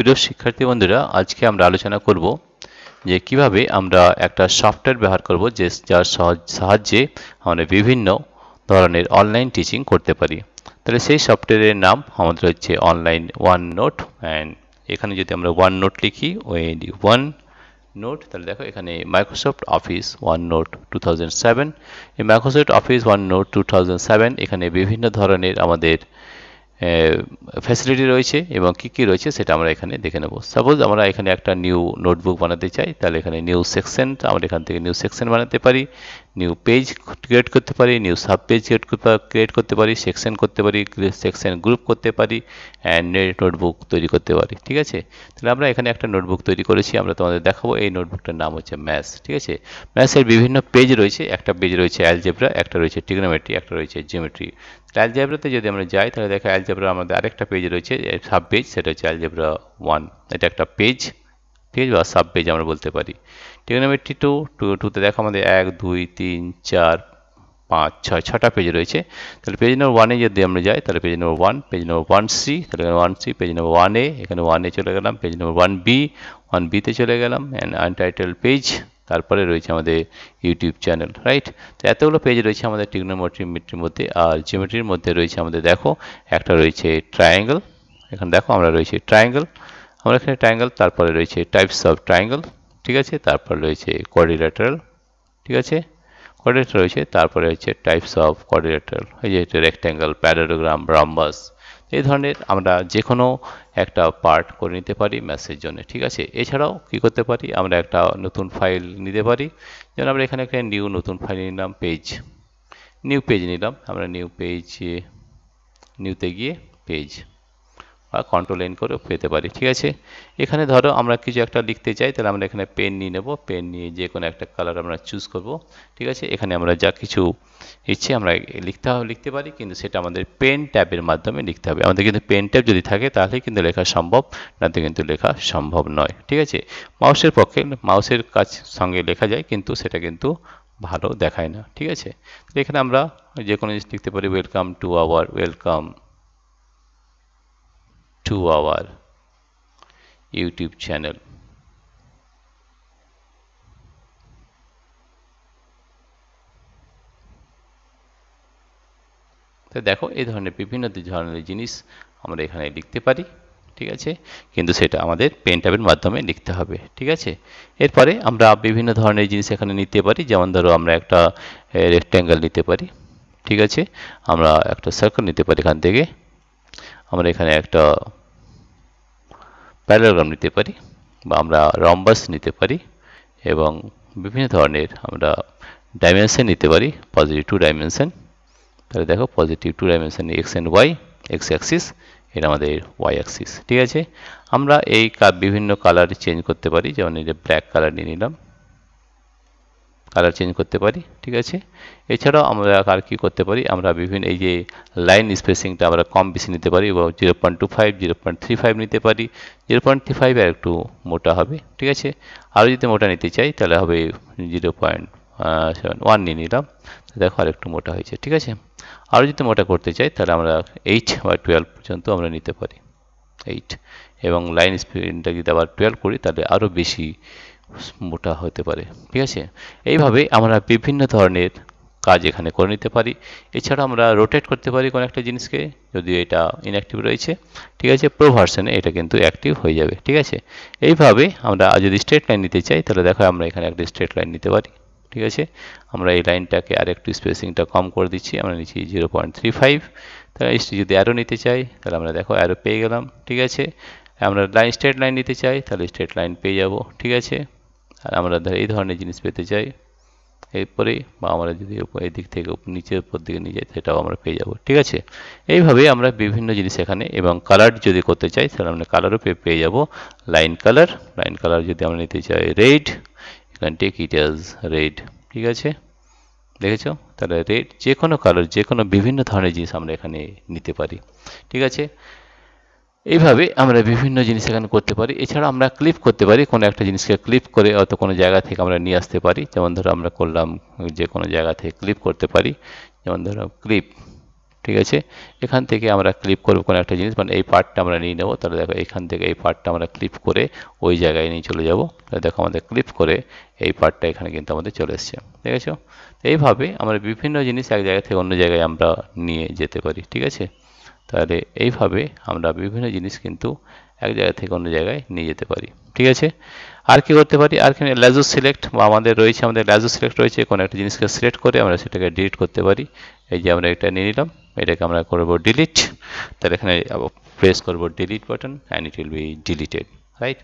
প্রিয় শিক্ষার্থী বন্ধুরা, আজকে আমরা আলোচনা করব যে কিভাবে আমরা একটা সফটওয়্যার ব্যবহার করব যার সাহায্যে আমরা বিভিন্ন ধরনের অনলাইন টিচিং করতে পারি। তাহলে সেই সফটওয়্যারের নাম আমাদের হচ্ছে অনলাইন ওয়ান নোট। অ্যান্ড এখানে যদি আমরা ওয়ান নোট লিখি, ওয়ান নোট, তাহলে দেখো এখানে মাইক্রোসফট অফিস ওয়ান নোট 2007। এই মাইক্রোসফট অফিস ওয়ান নোট 2007 এখানে বিভিন্ন ধরনের আমাদের ফ্যাসিলিটি রয়েছে এবং কি কি রয়েছে সেটা আমরা এখানে দেখে নেব। সাপোজ আমরা এখানে একটা নিউ নোটবুক বানাতে চাই, তাহলে এখানে নিউ সেকশন, আমরা এখান থেকে নিউ সেকশন বানাতে পারি, নিউ পেজ ক্রিয়েট করতে পারি, নিউ সাব পেজ ক্রিয়েট করতে পারি, সেকশন করতে পারি, সেকশন গ্রুপ করতে পারি, অ্যান্ড নোটবুক তৈরি করতে পারি। ঠিক আছে, তাহলে আমরা এখানে একটা নোটবুক তৈরি করেছি, আমরা তোমাদের দেখাবো। এই নোটবুকটার নাম হচ্ছে ম্যাথস। ঠিক আছে, ম্যাথসের বিভিন্ন পেজ রয়েছে, একটা পেজ রয়েছে অ্যালজেব্রা, একটা রয়েছে ট্রিগনোমেট্রি, একটা রয়েছে জিওমেট্রি। অ্যালজেব্রাতে যদি আমরা যাই তাহলে দেখো অ্যালজেব্রা আমাদের আরেকটা পেজ রয়েছে, সাব পেজ, সেটা হচ্ছে অ্যালজেব্রা ওয়ান। এটা একটা পেজ বা সাব পেজ আমরা বলতে পারি। ট্রিগনোমেট্রি টুতে দেখো আমাদের 1 2 3 4 5 6 ছটা পেজ রয়েছে। তাহলে পেজ নম্বর ওয়ানে যদি আমরা যাই তাহলে পেজ নম্বর ওয়ান, পেজ নম্বর 1C, তাহলে এখানে 1C, পেজ নম্বর 1A, এখানে 1A চলে গেলাম, পেজ নম্বর 1B তে চলে গেলাম, অ্যান্ড আনটাইটেল পেজ, তারপরে রয়েছে আমাদের ইউটিউব চ্যানেল। রাইট, তো এতগুলো পেজ রয়েছে আমাদের ট্রিগনোমেট্রির মধ্যে। আর জিওমেট্রির মধ্যে রয়েছে আমাদের দেখো একটা রয়েছে ট্রায়াঙ্গেল, এখানে দেখো আমরা রয়েছে ট্রায়াঙ্গেল, আমরা এখানে ট্রায়াঙ্গেল, তারপরে রয়েছে টাইপস অফ ট্রায়াঙ্গেল। ঠিক আছে, তারপর রয়েছে কোয়াড্রিল্যাটারাল। ঠিক আছে, কোয়াড্রিল্যাটারাল রয়েছে, তারপরে হচ্ছে টাইপস অফ কোয়াড্রিল্যাটারাল, এই যে রেক্ট্যাঙ্গেল, প্যারালোগ্রাম, রাম্বাস, এই ধরনের আমরা যে কোনো একটা পার্ট করে নিতে পারি ম্যাথসের জন্য। ঠিক আছে, এছাড়াও কি করতে পারি, আমরা একটা নতুন ফাইল নিতে পারি। যেমন আমরা এখানে একটা নতুন ফাইল নিলাম, নিউ পেজ নিলাম, আমরা নিউতে গিয়ে পেজ বা কন্ট্রোল এন করে পেতে পারি। ঠিক আছে, এখানে ধরো আমরা কিছু একটা লিখতে চাই, তাহলে আমরা এখানে পেন নিয়ে নেব, পেন নিয়ে যে কোনো একটা কালার আমরা চুজ করব। ঠিক আছে, এখানে আমরা যা কিছু ইচ্ছে আমরা লিখতে পারি, কিন্তু সেটা আমাদের পেন ট্যাবের মাধ্যমে লিখতে হবে। আমাদের কিন্তু পেন ট্যাব যদি থাকে তাহলে কিন্তু লেখা সম্ভব, নাতে কিন্তু লেখা সম্ভব নয়। ঠিক আছে, মাউসের কাজ সঙ্গে লেখা যায়, কিন্তু সেটা কিন্তু ভালো দেখায় না। ঠিক আছে, এখানে আমরা যে কোনো জিনিস লিখতে পারি, welcome to our YouTube channel. তো দেখো এই ধরনের বিভিন্ন ধরনের জিনিস আমরা এখানে লিখতে পারি। ঠিক আছে, কিন্তু সেটা আমাদের পেন ট্যাবের মাধ্যমে লিখতে হবে। ঠিক আছে, এরপরে আমরা বিভিন্ন ধরনের জিনিস এখানে নিতে পারি। যেমন ধরো আমরা একটা রেক্ট্যাঙ্গেল নিতে পারি। ঠিক আছে, আমরা একটা সার্কেল নিতে পারি, এখান থেকে আমরা এখানে একটা প্যারালোগ্রাম নিতে পারি, বা আমরা রম্বাস নিতে পারি, এবং বিভিন্ন ধরনের আমরা ডাইমেনশন নিতে পারি, পজিটিভ 2 ডাইমেনশন। তাহলে দেখো positive 2 dimension X and Y, X axis, এটা আমাদের ওয়াই অ্যাক্সিস। ঠিক আছে, আমরা এই বিভিন্ন কালার চেঞ্জ করতে পারি। যেমন এই যে ব্ল্যাক কালার নিয়ে নিলাম, কালার চেঞ্জ করতে পারি। ঠিক আছে, এছাড়াও আমরা আর কি করতে পারি, আমরা বিভিন্ন এই যে লাইন স্পেসিংটা আমরা কম বেশি নিতে পারি, বা 0.25 0.35 নিতে পারি। 0.35 আর একটু মোটা হবে। ঠিক আছে, আরও যদি মোটা নিতে চাই তাহলে হবে 0.1 নিয়ে নিলাম, দেখো আর একটু মোটা হয়েছে। ঠিক আছে, আরও যদি মোটা করতে চাই তাহলে আমরা 8 বা 12 পর্যন্ত আমরা নিতে পারি, 8। এবং লাইন স্পিডটা যদি আবার 12 করি তাহলে আরও বেশি মোটা হতে পারে। ঠিক আছে, এইভাবে আমরা বিভিন্ন ধরনের কাজ এখানে করে নিতে পারি। এছাড়া আমরা রোটেট করতে পারি কোনো একটা জিনিসকে, যদিও এটা ইনঅ্যাক্টিভ রয়েছে। ঠিক আছে, প্রো ভার্সনে এটা কিন্তু অ্যাক্টিভ হয়ে যাবে। ঠিক আছে, এইভাবে আমরা যদি স্ট্রেট লাইন নিতে চাই তাহলে দেখো আমরা এখানে একটা স্ট্রেট লাইন নিতে পারি। ঠিক আছে, আমরা এই লাইনটাকে আর একটু স্পেসিংটা কম করে দিচ্ছি, আমরা নিচ্ছি 0.35। তাহলে যদি অ্যারো নিতে চাই তাহলে আমরা দেখো অ্যারো পেয়ে গেলাম। ঠিক আছে, আমরা স্ট্রেট লাইন নিতে চাই তাহলে স্ট্রেট লাইন পেয়ে যাব। ঠিক আছে, আর আমরা এই ধরনের জিনিস পেতে চাই এরপরে, বা আমরা যদি এই দিক থেকে নিচের উপর দিকে নিয়ে যাই সেটাও আমরা পেয়ে যাব। ঠিক আছে, এইভাবে আমরা বিভিন্ন জিনিস এখানে, এবং কালার যদি করতে চাই তাহলে আমরা কালারও পেয়ে যাব। লাইন কালার যদি আমরা নিতে চাই রেড, এখানে টেক ইট অ্যাজ রেড। ঠিক আছে, দেখেছো, তাহলে রেড যে কোনো কালার, যে কোনো বিভিন্ন ধরনের জিনিস আমরা এখানে নিতে পারি। ঠিক আছে, এইভাবে আমরা বিভিন্ন জিনিস এখানে করতে পারি। এছাড়া আমরা ক্লিপ করতে পারি, কোনো একটা জিনিসকে ক্লিপ করে হয়তো কোনো জায়গা থেকে আমরা নিয়ে আসতে পারি। যেমন ধরো আমরা করলাম যে কোনো জায়গা থেকে ক্লিপ করতে পারি। যেমন ধরো ক্লিপ, ঠিক আছে। এখান থেকে আমরা ক্লিপ করব কোনো একটা জিনিস, মানে এই পার্টটা আমরা নিয়ে নেব। তাহলে দেখো এখান থেকে এই পার্টটা আমরা ক্লিপ করে ওই জায়গায় নিয়ে চলে যাব। তাহলে দেখো আমাদের ক্লিপ করে এই পার্টটা এখানে কিন্তু আমাদের চলে এসছে, ঠিক আছে। এইভাবে আমরা বিভিন্ন জিনিস এক জায়গা থেকে অন্য জায়গায় আমরা নিয়ে যেতে পারি, ঠিক আছে। তাহলে এইভাবে আমরা বিভিন্ন জিনিস কিন্তু এক জায়গা থেকে অন্য জায়গায় নিয়ে যেতে পারি, ঠিক আছে। আর কি করতে পারি, আর এখানে ল্যাজো সিলেক্ট বা আমাদের ল্যাজো সিলেক্ট রয়েছে। কোনো একটা জিনিসকে সিলেক্ট করে আমরা সেটাকে ডিলিট করতে পারি। এই যে আমরা এটা নিয়ে নিলাম, এটাকে আমরা করব ডিলিট। তাহলে এখানে প্রেস করব delete button and it will be deleted, right.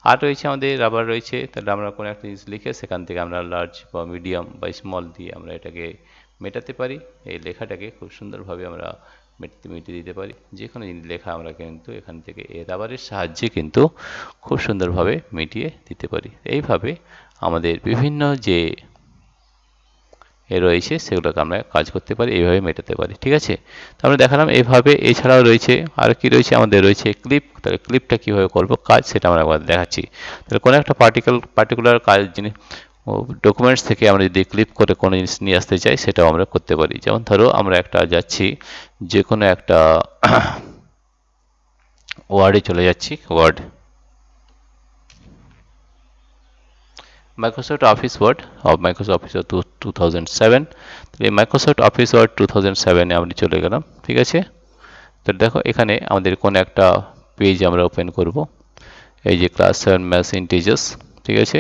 আর রয়েছে আমাদের রাবার রয়েছে। তাহলে আমরা কোনো একটা জিনিস লিখে সেখান থেকে আমরা লার্জ বা মিডিয়াম বা স্মল দিয়ে আমরা এটাকে মেটাতে পারি। এই লেখাটাকে খুব সুন্দরভাবে আমরা মিটিয়ে দিতে পারি। যে কোনো লেখা আমরা কিন্তু এখান থেকে এই রাবারের সাহায্যে কিন্তু খুব সুন্দরভাবে মিটিয়ে দিতে পারি। এইভাবে আমাদের বিভিন্ন যে রয়েছে সেগুলোকে আমরা কাজ করতে পারি, এইভাবে মেটাতে পারি, ঠিক আছে। তো আমরা দেখালাম এইভাবে। এছাড়াও রয়েছে আর কি রয়েছে, আমাদের রয়েছে ক্লিপ। তাহলে ক্লিপটা কীভাবে করব কাজ সেটা আমরা একবার দেখাচ্ছি। তাহলে কোনো একটা পার্টিকুলার কাজ জিনিস ডকুমেন্টস থেকে আমরা যদি ক্লিপ করে কোনো জিনিস নিয়ে আসতে চাই সেটাও আমরা করতে পারি। যেমন ধরো আমরা একটা যাচ্ছি, যে কোনো একটা ওয়ার্ডে চলে যাচ্ছি, Word, Microsoft Office Word Microsoft Office 2007। তাহলে মাইক্রোসফট অফিস ওয়ার্ড 2007-এ আমরা চলে গেলাম, ঠিক আছে। তো দেখো এখানে আমাদের কোনো একটা পেজ আমরা ওপেন করব। এই যে ক্লাস 7 ম্যাথস ইন্টিজার্স, ঠিক আছে।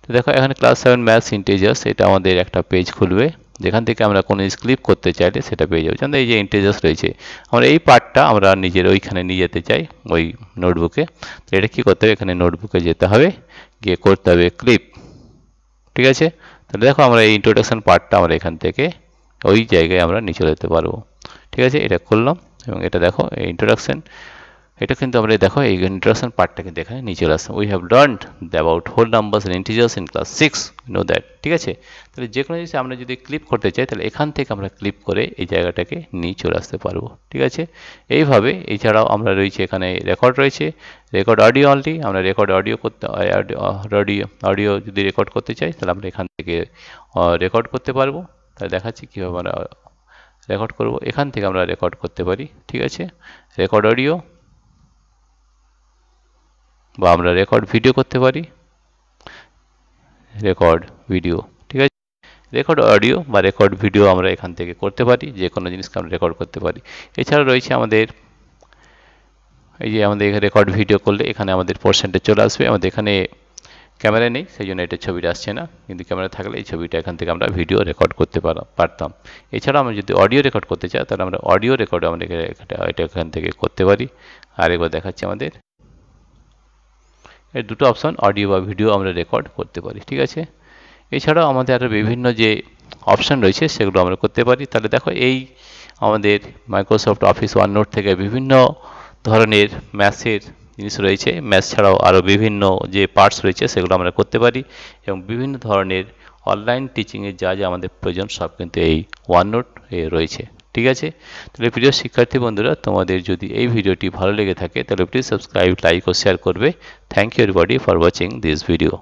তো দেখো এখানে ক্লাস 7 ম্যাথস ইন্টিজার্স, এটা আমাদের একটা পেজ খুলবে, যেখান থেকে আমরা কোনো জিনিস ক্লিপ করতে চাইলে সেটা পেয়ে যাবো। যেমন এই যে ইন্টিজার্স রয়েছে, আমরা এই পার্টটা আমরা নিজের ওইখানে নিয়ে যেতে চাই, ওই নোটবুকে। তো এটা কী করতে হবে, এখানে নোটবুকে যেতে হবে, গিয়ে করতে হবে ক্লিপ, ঠিক আছে। তাহলে দেখো আমরা এই ইন্ট্রোডাকশন পার্টটা আমরা এখান থেকে ওই জায়গায় আমরা নিয়ে চলে যেতে পারবো, ঠিক আছে। এটা করলাম এবং এটা দেখো এই ইন্ট্রোডাকশন, এটা কিন্তু আমরা দেখো এই ইন্ট্রোডাকশন পার্টটা কিন্তু এখানে নিয়ে চলে আসলাম। We have learned about whole numbers and integers in class 6, know that, ঠিক আছে। তাহলে যে কোনো জিনিস আমরা যদি ক্লিপ করতে চাই তাহলে এখান থেকে আমরা ক্লিপ করে এই জায়গাটাকে নিয়ে চলে আসতে পারবো, ঠিক আছে। এইভাবে এছাড়াও আমরা রয়েছে এখানে রেকর্ড রয়েছে, রেকর্ড অডিও অনলি। আমরা রেকর্ড অডিও করতে অডিও যদি রেকর্ড করতে চাই তাহলে আমরা এখান থেকে রেকর্ড করতে পারবো। তাহলে দেখাচ্ছি কীভাবে আমরা রেকর্ড করব। এখান থেকে আমরা রেকর্ড করতে পারি, ঠিক আছে। রেকর্ড অডিও বা আমরা রেকর্ড ভিডিও করতে পারি, রেকর্ড ভিডিও, ঠিক আছে। রেকর্ড অডিও বা রেকর্ড ভিডিও আমরা এখান থেকে করতে পারি, যে কোনো জিনিসকে আমরা রেকর্ড করতে পারি। এছাড়া রয়েছে আমাদের এই যে আমাদের রেকর্ড ভিডিও করলে এখানে আমাদের পার্সেন্টেজ চলে আসবে। আমাদের এখানে ক্যামেরা নেই, সেই জন্য এটা ছবিটা আসছে না, কিন্তু ক্যামেরা থাকলে এই ছবিটা এখান থেকে আমরা ভিডিও রেকর্ড করতে পারতাম। এছাড়া আমরা যদি অডিও রেকর্ড করতে চাই তাহলে আমরা অডিও রেকর্ড আমরা এটা এখান থেকে করতে পারি। আর একবার দেখাচ্ছি, আমাদের এই দুটো অপশন, অডিও বা ভিডিও আমরা রেকর্ড করতে পারি, ঠিক আছে। এছাড়াও আমাদের আরও বিভিন্ন যে অপশান রয়েছে সেগুলো আমরা করতে পারি। তাহলে দেখো এই আমাদের মাইক্রোসফট অফিস OneNote থেকে বিভিন্ন ধরনের ম্যাথসের জিনিস রয়েছে। ম্যাথস ছাড়াও আরও বিভিন্ন যে পার্টস রয়েছে সেগুলো আমরা করতে পারি, এবং বিভিন্ন ধরনের অনলাইন টিচিংয়ের যা যা আমাদের প্রয়োজন সব কিন্তু এই OneNote এ রয়েছে, ঠিক আছে। তাহলে প্রিয় শিক্ষার্থী বন্ধুরা, তোমাদের যদি এই ভিডিওটি ভালো লেগে থাকে তাহলে প্লিজ সাবস্ক্রাইব, লাইক ও শেয়ার করবে। Thank you everybody for watching this video.